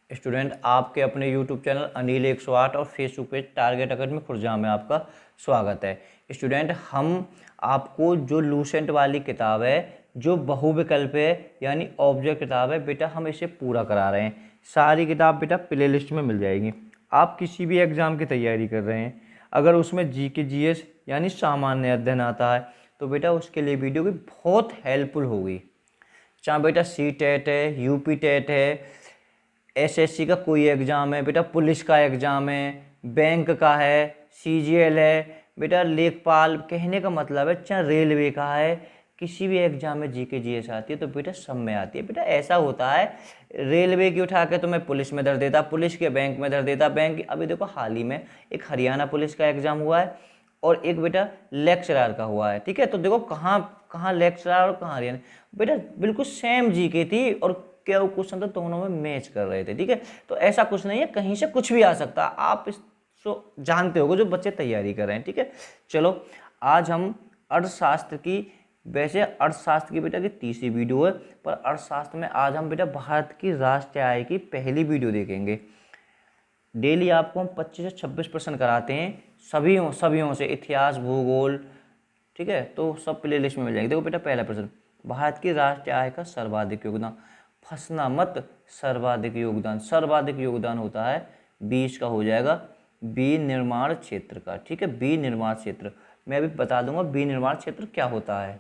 Student, आपके अपने YouTube channel Anil 108 और Facebook page target academy Khurja में आपका स्वागत है। स्टूडेंट, हम आपको जो लूसेंट वाली किताब है, जो बहुविकल्प है यानी ऑब्जेक्ट किताब है बेटा, हम इसे पूरा करा रहे हैं। सारी किताब बेटा प्ले लिस्ट में मिल जाएगी। आप किसी भी एग्ज़ाम की तैयारी कर रहे हैं, अगर उसमें जीके जीएस यानी सामान्य अध्ययन आता है तो बेटा उसके लिए वीडियो भी बहुत हेल्पफुल होगी। चाहे बेटा सी टेट है, यूपी टेट है, एसएससी का कोई एग्ज़ाम है बेटा, पुलिस का एग्ज़ाम है, बैंक का है, सीजीएल है बेटा, लेखपाल, कहने का मतलब है चाहे रेलवे का है, किसी भी एग्ज़ाम में जीके जीएस आती है तो बेटा सब में आती है। बेटा ऐसा होता है, रेलवे की उठा के तो मैं पुलिस में धर देता, पुलिस के बैंक में धर देता, बैंक अभी देखो हाल ही में एक हरियाणा पुलिस का एग्ज़ाम हुआ है और एक बेटा लेक्चरर का हुआ है। ठीक है, तो देखो कहाँ कहाँ लेक्चरर और कहाँ हरियाणा, बेटा बिल्कुल सेम जीके थी और क्या क्वेश्चन तो दोनों में मैच कर रहे थे। ठीक है, तो ऐसा कुछ नहीं है, कहीं से कुछ भी आ सकता है, आप इसको जानते होगे जो बच्चे तैयारी कर रहे हैं। ठीक है, चलो आज हम अर्थशास्त्र की, वैसे अर्थशास्त्र की बेटा की तीसरी वीडियो है, पर अर्थशास्त्र में आज हम बेटा भारत की राष्ट्रीय आय की पहली वीडियो देखेंगे। डेली आपको हम 25 से 26% कराते हैं सभी से, इतिहास, भूगोल। ठीक है, तो सब प्ले लिस्ट में मिल जाएंगे। देखो बेटा पहला प्रश्न, भारत की राष्ट्रीय आय का सर्वाधिक योगदान, फंसना मत, सर्वाधिक योगदान होता है 20 का हो जाएगा बी निर्माण क्षेत्र का। ठीक है, बी निर्माण क्षेत्र, मैं अभी बता दूंगा बी निर्माण क्षेत्र क्या होता है।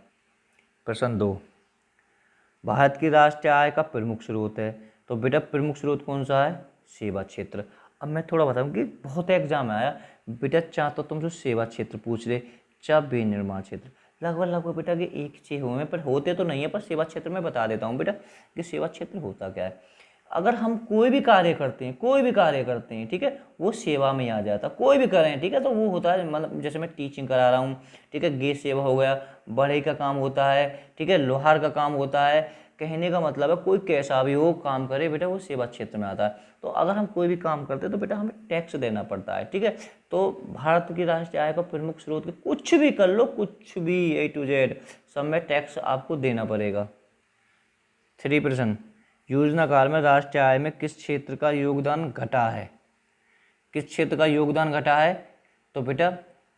प्रश्न 2, भारत की राष्ट्रीय आय का प्रमुख स्रोत है, तो बेटा प्रमुख स्रोत कौन सा है? सेवा क्षेत्र। अब मैं थोड़ा बताऊं कि बहुत एग्जाम में आया बेटा, चाह तो तुमसे सेवा क्षेत्र पूछ ले, चाह विनिर्माण क्षेत्र, लगभग बेटा कि एक चीज हुए पर होते तो नहीं है, पर सेवा क्षेत्र में बता देता हूँ बेटा कि सेवा क्षेत्र होता क्या है। अगर हम कोई भी कार्य करते हैं ठीक है, वो सेवा में आ जाता, कोई भी करें ठीक है, तो वो होता है, मतलब जैसे मैं टीचिंग करा रहा हूँ, ठीक है, गैस सेवा हो गया, बढ़ई का काम होता है, ठीक है, लोहार का काम होता है, कहने का मतलब है कोई कैसा भी हो काम करे बेटा वो सेवा क्षेत्र में आता है। तो अगर हम कोई भी काम करते हैं तो बेटा हमें टैक्स देना पड़ता है। ठीक है, तो भारत की राष्ट्रीय आय का प्रमुख स्रोत के कुछ भी कर लो, कुछ भी A to Z सब में टैक्स आपको देना पड़ेगा। 3%, योजना काल में राष्ट्रीय आय में किस क्षेत्र का योगदान घटा है? किस क्षेत्र का योगदान घटा है? तो बेटा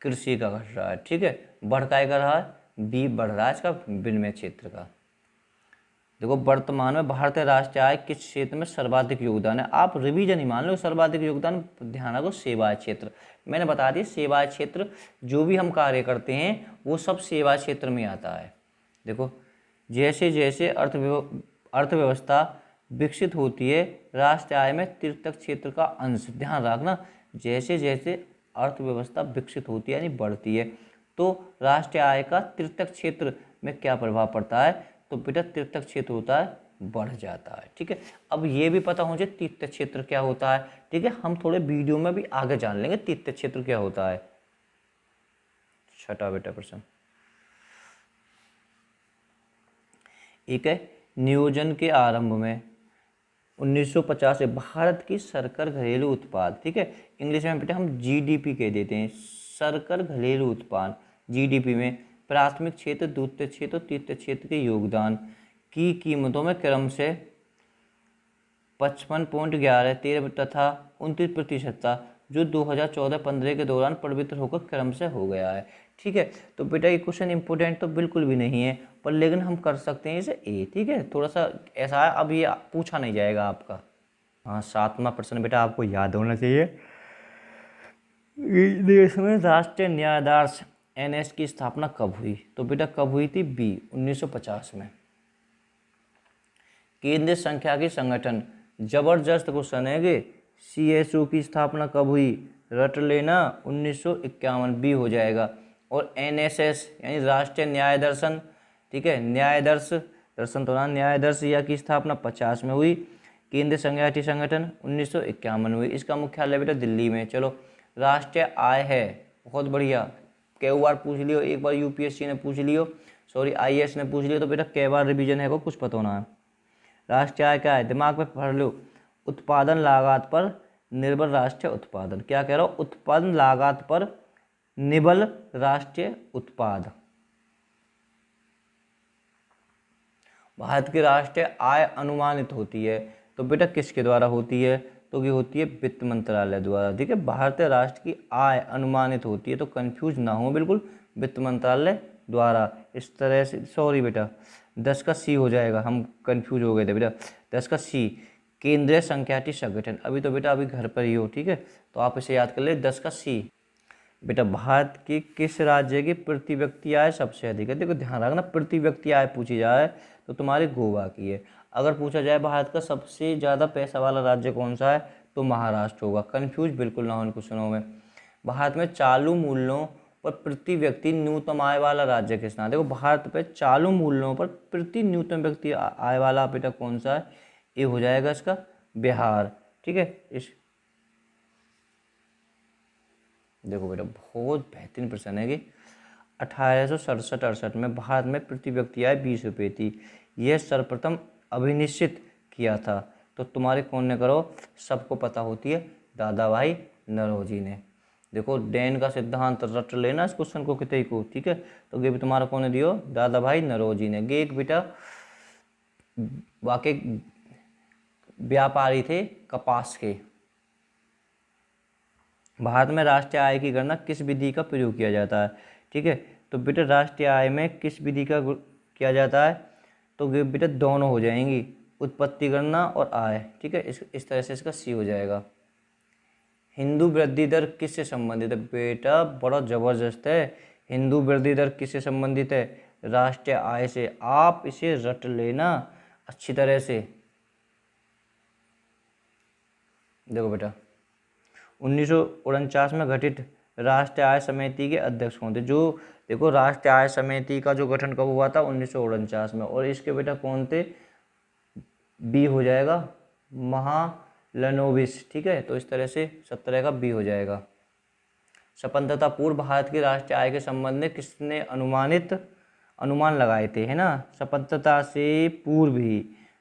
कृषि का घट रहा है। ठीक है, बढ़ काय का रहा है? बी बढ़ रहा है इसका, विनिमय क्षेत्र का। देखो वर्तमान में भारतीय राष्ट्रीय आय किस क्षेत्र में सर्वाधिक योगदान है, आप रिवीजन ही मान लो, सर्वाधिक योगदान ध्यान रखो सेवा क्षेत्र। मैंने बता दिया सेवा क्षेत्र, जो भी हम कार्य करते हैं वो सब सेवा क्षेत्र में आता है। देखो जैसे जैसे अर्थव्यवस्था विकसित होती है, राष्ट्रीय आय में तृतीयक क्षेत्र का अंश, ध्यान रखना, जैसे जैसे अर्थव्यवस्था विकसित होती है यानी बढ़ती है, तो राष्ट्रीय आय का तृतीयक क्षेत्र में क्या प्रभाव पड़ता है? तो बेटा तृतीयक क्षेत्र होता है बढ़ जाता है। ठीक है, अब ये भी पता हो जाए तृतीयक क्षेत्र क्या होता है। ठीक है, हम थोड़े वीडियो में भी आगे जान लेंगे तृतीयक क्षेत्र क्या होता है। छठा बेटा प्रश्न, एक है नियोजन के आरंभ में 1950 से भारत की सकल घरेलू उत्पाद, ठीक है, इंग्लिश में बेटा हम जीडीपी कह देते हैं, सकल घरेलू उत्पाद जीडीपी में प्राथमिक क्षेत्र, द्वितीय क्षेत्र और तृतीय क्षेत्र के योगदान की कीमतों में क्रम से 55.11, 13 तथा 29% था, जो 2014-15 के दौरान पवित्र होकर क्रम से हो गया है। ठीक है, तो बेटा ये क्वेश्चन इंपोर्टेंट तो बिल्कुल भी नहीं है, पर लेकिन हम कर सकते हैं इसे ए। ठीक है, थोड़ा सा ऐसा है, अब ये पूछा नहीं जाएगा आपका। हाँ, 7वां प्रश्न बेटा आपको याद होना चाहिए, देश में राष्ट्रीय न्यायाधीश NS की स्थापना कब हुई? तो बेटा कब हुई थी? बी 1950 में। केंद्रीय सांख्यिकी संगठन, जबरदस्त क्वेश्चन है कि CSO की स्थापना कब हुई? रट लेना, 1951, बी हो जाएगा। और NSS यानी राष्ट्रीय न्याय दर्शन, ठीक है, न्याय या की स्थापना 50 में हुई। केंद्रीय सांख्यिकी संगठन 1951 में हुई। इसका मुख्यालय बेटा दिल्ली में। चलो राष्ट्रीय आय है, बहुत बढ़िया, कई बार पूछ लियो, एक बार UPSC ने पूछ लियो, सॉरी IAS ने पूछ लियो, तो बेटा कई बार रिवीजन है को कुछ पता होना है। राष्ट्रीय आय क्या है? दिमाग में पढ़ लो, उत्पादन लागत पर निर्भर राष्ट्रीय उत्पादन। क्या कह रहा हूँ? उत्पादन लागत पर निर्भर राष्ट्रीय उत्पाद। भारत की राष्ट्रीय आय अनुमानित होती है, तो बेटा किसके द्वारा होती है, तो ये होती है वित्त मंत्रालय द्वारा। ठीक है, भारतीय राष्ट्र की आय अनुमानित होती है, तो कंफ्यूज ना हो बिल्कुल, वित्त मंत्रालय द्वारा। इस तरह से, सॉरी बेटा 10 का सी हो जाएगा, हम कंफ्यूज हो गए थे बेटा। 10 का सी केंद्रीय सांख्यिकी संगठन। अभी तो बेटा अभी घर पर ही हो, ठीक है, तो आप इसे याद कर ले। 10 का सी बेटा भारत के किस राज्य की प्रति व्यक्ति आय सबसे अधिक है। देखो ध्यान रखना, प्रति व्यक्ति आय पूछी जाए तो तुम्हारी गोवा की है। अगर पूछा जाए भारत का सबसे ज़्यादा पैसा वाला राज्य कौन सा है, तो महाराष्ट्र होगा। कंफ्यूज बिल्कुल ना हो इन क्वेश्चनों में। भारत में चालू मूल्यों पर प्रति व्यक्ति न्यूनतम आय वाला राज्य किस ना। देखो भारत पे चालू मूल्यों पर प्रति न्यूनतम व्यक्ति आय वाला बेटा कौन सा है, ये हो जाएगा इसका बिहार। ठीक है, इस देखो बेटा बहुत बेहतरीन प्रश्न है कि 1867-68 में भारत में प्रति व्यक्ति आय 20 रुपये थी। यह सर्वप्रथम अभिनिश्चित किया था। तो तुम्हारे कौन ने करो, सबको पता होती है, दादा भाई नौरोजी ने। देखो डेन का सिद्धांत रट लेना इस क्वेश्चन को कितने को। ठीक है, तो ये भी तुम्हारा कौन ने दियो, दादा भाई नौरोजी ने। ये एक बेटा वाकई व्यापारी थे कपास के। भारत में राष्ट्रीय आय की गणना किस विधि का प्रयोग किया जाता है। ठीक है, तो बेटा राष्ट्रीय आय में किस विधि का किया जाता है, तो ये बेटा दोनों हो जाएंगी, उत्पत्ति गणना और आय। ठीक है, इस तरह से इसका सी हो जाएगा। हिंदू वृद्धि दर किससे संबंधित है, बेटा बड़ा जबरदस्त है। हिंदू वृद्धि दर किससे संबंधित है, राष्ट्रीय आय से। आप इसे रट लेना अच्छी तरह से। देखो बेटा 1949 में गठित राष्ट्रीय आय समिति के अध्यक्ष कौन थे। जो देखो राष्ट्रीय आय समिति का जो गठन कब हुआ था, 1949 में। और इसके बेटा कौन थे, बी हो जाएगा महालनोबिस। ठीक है, तो इस तरह से 17 का बी हो जाएगा। स्वतंत्रता पूर्व भारत की राष्ट्रीय आय के संबंध में किसने अनुमान लगाए थे, है ना। स्वतंत्रता से पूर्व ही,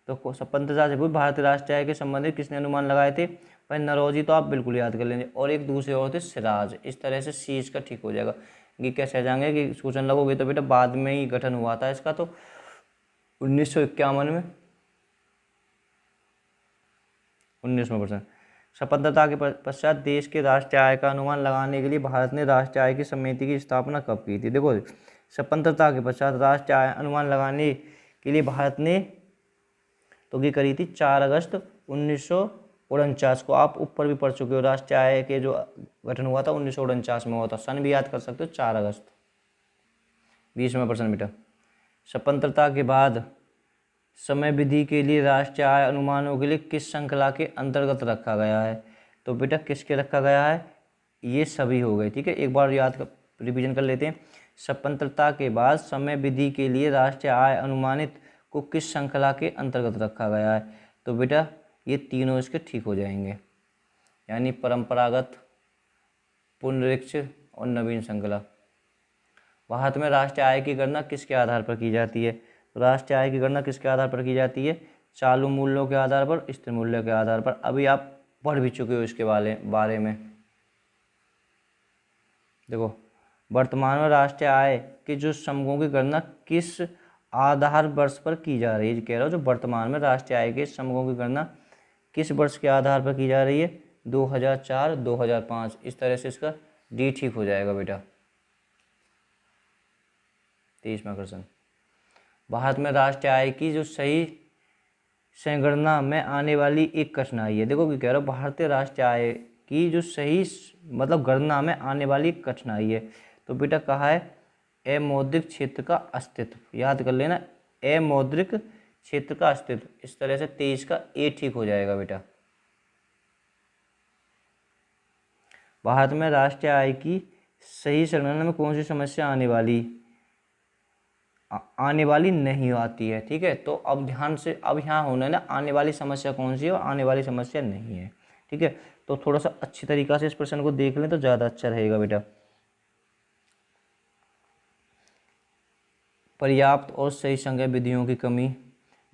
तो स्वतंत्रता से पूर्व भारतीय राष्ट्रीय आय के संबंध में किसने अनुमान लगाए थे, भाई नौरोजी। तो आप बिल्कुल याद कर लेंगे। और एक दूसरे और थे सिराज। इस तरह से सी इसका ठीक हो जाएगा। ये कैसे आ जाएंगे कि क्वेश्चन लगोगे, तो बेटा बाद में ही गठन हुआ था इसका, तो 1951 में 19%। स्वतंत्रता के पश्चात देश के राष्ट्रीय आय का अनुमान लगाने के लिए भारत ने राष्ट्रीय आय की समिति की स्थापना कब की थी। देखो स्वतंत्रता के पश्चात राष्ट्रीय आय अनुमान लगाने के लिए भारत ने तो ये करी थी 4 अगस्त 1949 को। आप ऊपर भी पढ़ चुके हो, राष्ट्रीय आय के जो गठन हुआ था 1949 में हुआ था। सन भी याद कर सकते हो, 4 अगस्त। 20% बेटा। स्वतंत्रता के बाद समय विधि के लिए राष्ट्रीय आय अनुमानों के लिए किस श्रृंखला के अंतर्गत रखा गया है, तो बेटा किसके रखा गया है, ये सभी हो गए। ठीक है, एक बार याद रिवीजन कर लेते हैं। स्वतंत्रता के बाद समय विधि के लिए राष्ट्रीय आय अनुमानित को किस श्रृंखला के अंतर्गत रखा गया है, तो बेटा ये तीनों इसके ठीक हो जाएंगे, यानी परंपरागत, पुनरीक्षित और नवीन श्रृंखला। भारत में राष्ट्रीय आय की गणना किसके आधार पर की जाती है, तो राष्ट्रीय आय की गणना किसके आधार पर की जाती है, चालू मूल्यों के आधार पर, स्थिर मूल्यों के आधार पर। अभी आप पढ़ भी चुके हो इसके बारे में। देखो वर्तमान में राष्ट्रीय आय के जो समूहों की गणना किस आधार वर्ष पर की जा रही है, कह रहा हूँ जो वर्तमान में राष्ट्रीय आय के समूहों की गणना किस वर्ष के आधार पर की जा रही है, 2004, 2005। इस तरह से इसका डी ठीक हो जाएगा बेटा। 23वां क्वेश्चन, भारत में राष्ट्रीय आय की जो सही संगणना में आने वाली एक कठिनाई है। देखो क्या कह रहा हूँ, भारतीय राष्ट्रीय आय की जो सही मतलब गणना में आने वाली एक कठिनाई है, तो बेटा कहा है अमौद्रिक क्षेत्र का अस्तित्व। याद कर लेना, अमौद्रिक क्षेत्र का अस्तित्व। इस तरह से 23 का ए ठीक हो जाएगा बेटा। भारत में राष्ट्रीय आय की सही संगणना में कौन सी समस्या आने वाली नहीं आती है। ठीक है, तो अब ध्यान से, अब यहाँ होना है ना, आने वाली समस्या कौन सी है और आने वाली समस्या नहीं है। ठीक है, तो थोड़ा सा अच्छी तरीक़ा से इस प्रश्न को देख लें तो ज़्यादा अच्छा रहेगा बेटा। पर्याप्त और सही संख्या विधियों की कमी,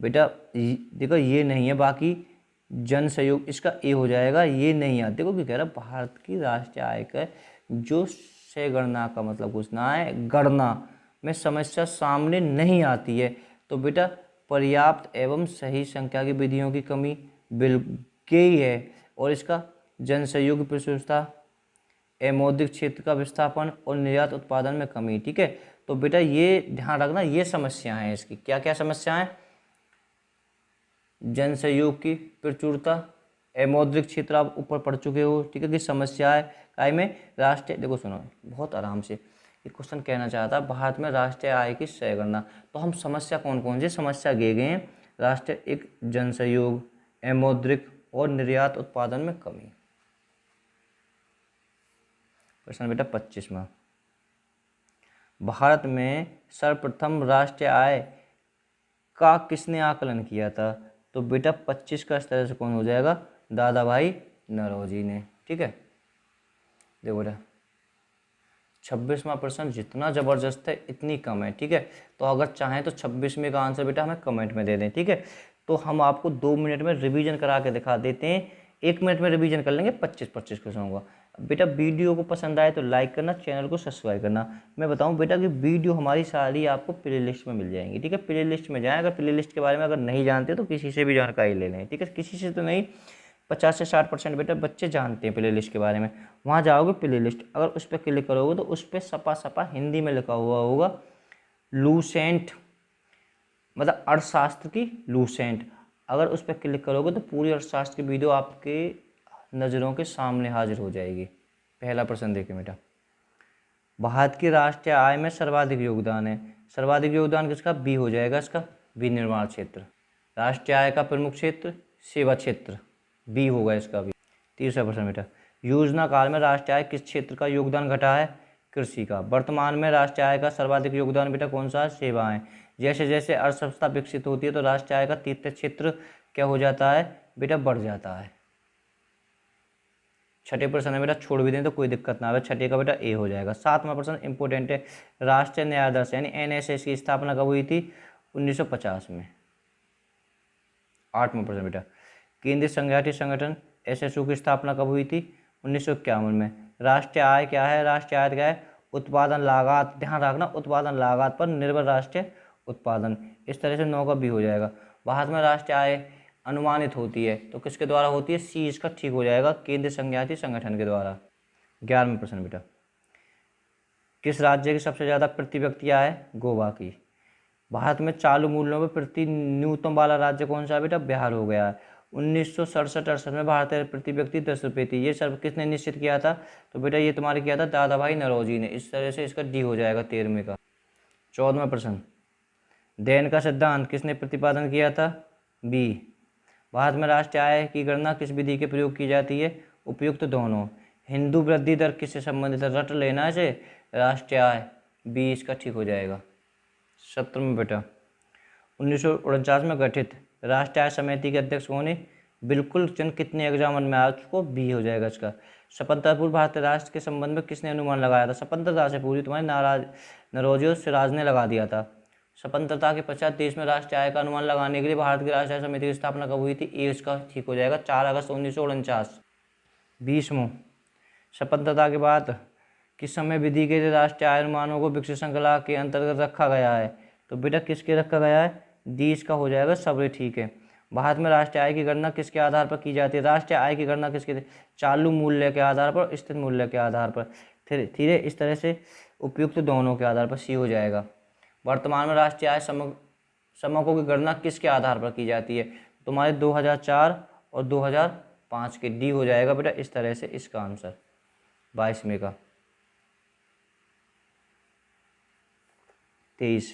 बेटा देखो ये नहीं है, बाकी जन सहयोग इसका ए हो जाएगा, ये नहीं है। देखो क्या कह रहा है, भारत की राष्ट्रीय आय का जो गणना का मतलब पूछना है, गणना में समस्या सामने नहीं आती है, तो बेटा पर्याप्त एवं सही संख्या की विधियों की कमी बिल्कुल ही है। और इसका जनसहयोग की प्रशंसा, मौद्रिक क्षेत्र का विस्थापन और निर्यात उत्पादन में कमी। ठीक है, तो बेटा ये ध्यान रखना, ये समस्याएं हैं इसकी। क्या क्या समस्याएं? जनसहयोग की प्रचुरता, मौद्रिक क्षेत्र आप ऊपर पढ़ चुके हो। ठीक है, कि समस्याएं काय में राष्ट्रीय, देखो सुनो बहुत आराम से, ये क्वेश्चन कहना चाहता है भारत में राष्ट्रीय आय की क्षय करना। तो हम समस्या कौन कौन सी समस्या दिए गए हैं? राष्ट्रीय एक जनसहयोग, मौद्रिक और निर्यात उत्पादन में कमी। प्रश्न बेटा 25वां, भारत में सर्वप्रथम राष्ट्रीय आय का किसने आकलन किया था? तो बेटा 25 का इस तरह से कौन हो जाएगा? दादा भाई नौरोजी ने। ठीक है, देखो बेटा 26वां प्रश्न जितना जबरदस्त है इतनी कम है। ठीक है, तो अगर चाहें तो 26वें का आंसर बेटा हमें कमेंट में दे दें। ठीक है, तो हम आपको 2 मिनट में रिवीजन करा के दिखा देते हैं, 1 मिनट में रिवीजन कर लेंगे 25-25 क्वेश्चन होगा। बेटा वीडियो को पसंद आए तो लाइक करना, चैनल को सब्सक्राइब करना। मैं बताऊं बेटा कि वीडियो हमारी सारी आपको प्ले लिस्ट में मिल जाएंगी। ठीक है, प्ले लिस्ट में जाएं, अगर प्ले लिस्ट के बारे में अगर नहीं जानते तो किसी से भी जानकारी ले लें। ठीक है, किसी से तो नहीं, 50 से 60% बेटा बच्चे जानते हैं प्ले लिस्ट के बारे में। वहाँ जाओगे प्ले लिस्ट, अगर उस पर क्लिक करोगे तो उस पर सपा सपा हिंदी में लिखा हुआ होगा लूसेंट, मतलब अर्थशास्त्र की लूसेंट। अगर उस पर क्लिक करोगे तो पूरी अर्थशास्त्र की वीडियो आपके नज़रों के सामने हाजिर हो जाएगी। पहला प्रश्न देखिए बेटा, भारत की राष्ट्रीय आय में सर्वाधिक योगदान है। सर्वाधिक योगदान किसका? बी हो जाएगा इसका, विनिर्माण क्षेत्र। राष्ट्रीय आय का प्रमुख क्षेत्र सेवा क्षेत्र, बी होगा इसका भी। तीसरा प्रश्न बेटा, योजना काल में राष्ट्रीय आय किस क्षेत्र का योगदान घटा है? कृषि का। वर्तमान में राष्ट्रीय आय का सर्वाधिक योगदान बेटा कौन सा है? सेवाएं। जैसे जैसे अर्थव्यवस्था विकसित होती है तो राष्ट्रीय आय का तीसरा क्षेत्र क्या हो जाता है बेटा? बढ़ जाता है। छठे प्रश्न है बेटा, छोड़ भी दें तो कोई दिक्कत ना आवे, छठे का बेटा ए हो जाएगा। 7वां प्रश्न इंपोर्टेंट है, राष्ट्रीय न्यायाधीश यानी एनएसएस की स्थापना कब हुई थी? 1950 में। 8वां प्रश्न बेटा, केंद्रीय संघाटी संगठन एसएसओ की स्थापना कब हुई थी? 1951 में। राष्ट्रीय आय क्या है? राष्ट्रीय आय क्या है? उत्पादन लागत, ध्यान रखना, उत्पादन लागत पर निर्भर राष्ट्रीय उत्पादन। इस तरह से 9 का बी हो जाएगा। भारत में राष्ट्रीय आय अनुमानित होती है तो किसके द्वारा होती है? सी इसका ठीक हो जाएगा, केंद्रीय संघाती संगठन के द्वारा। 11वां प्रश्न बेटा, किस राज्य की सबसे ज़्यादा प्रति व्यक्ति आय? गोवा की। भारत में चालू मूल्यों में प्रति न्यूनतम वाला राज्य कौन सा है बेटा? बिहार हो गया है। 1967-68 में भारत प्रति व्यक्ति 10 रुपये थी। ये सब किसने निश्चित किया था? तो बेटा ये तुम्हारे किया था दादा भाई नौरोजी ने। इस तरह से इसका डी हो जाएगा 13वें का। 14वां प्रश्न, देन का सिद्धांत किसने प्रतिपादन किया था? बी। भारत में राष्ट्रीय आय की गणना किस विधि के प्रयोग की जाती है? उपयुक्त दोनों। हिंदू वृद्धि दर किससे संबंधित है? रट लेना से राष्ट्रीय आय, बी इसका ठीक हो जाएगा। 17वां बेटा, 1949 में गठित राष्ट्रीय आय समिति के अध्यक्ष कौन है? बिल्कुल चंद कितने एग्जाम में आ चुको, बी हो जाएगा इसका। स्वतंत्रता पूर्व भारतीय राष्ट्र के संबंध में किसने अनुमान लगाया था? स्वतंत्रता से पूर्व तुम्हारे नौरोजी और सिराज ने लगा दिया था। स्वतंत्रता के पश्चात देश में राष्ट्रीय आय का अनुमान लगाने के लिए भारत की राष्ट्रीय समिति की स्थापना कब हुई थी? ए इसका ठीक हो जाएगा, 4 अगस्त 1949। 20वां, स्वतंत्रता के बाद किस समय विधि के लिए राष्ट्रीय आय अनुमानों को विकसित श्रृंखला के अंतर्गत रखा गया है? तो बेटा किसके रखा गया है? डी इसका हो जाएगा, सब ठीक है। भारत में राष्ट्रीय आय की गणना किसके आधार पर की जाती है? राष्ट्रीय आय की गणना किसके? चालू मूल्य के आधार पर, स्थिर मूल्य के आधार पर। फिर इस तरह से उपयुक्त दोनों के आधार पर, सी हो जाएगा। वर्तमान में राष्ट्रीय आय समकों की गणना किसके आधार पर की जाती है? तुम्हारे 2004 और 2005 के, डी हो जाएगा बेटा इस तरह से इसका आंसर। 22वें का। 23,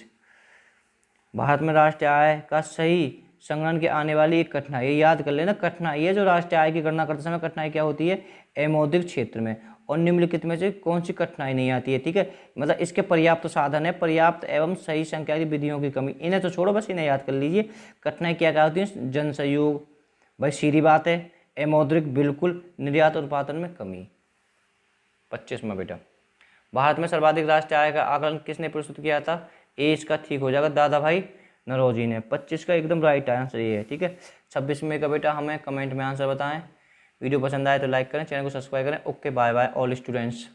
भारत में राष्ट्रीय आय का सही संगणन के आने वाली एक कठिनाई, ये याद कर लेना, कठिनाई है जो राष्ट्रीय आय की गणना करते समय कठिनाई क्या होती है? अमौद्रिक क्षेत्र में। और निम्नलिखित में से कौन सी कठिनाई नहीं आती है? ठीक है, मतलब इसके पर्याप्त साधन है, पर्याप्त एवं सही संख्या की विधियों की कमी। इन्हें तो छोड़ो, बस इन्हें याद कर लीजिए। कठिनाई क्या क्या होती है? जनसहयोग, भाई सीधी बात है, अमौद्रिक बिल्कुल, निर्यात और उत्पादन में कमी। 25वां बेटा, भारत में सर्वाधिक राष्ट्रीय आय का आकलन किसने प्रस्तुत किया था? ए इसका ठीक हो जाएगा, दादा भाई नौरोजी ने। 25 का एकदम राइट आंसर ये है। ठीक है, 26वें का बेटा हमें कमेंट में आंसर बताएं। वीडियो पसंद आए तो लाइक करें, चैनल को सब्सक्राइब करें। Okay, bye bye all students.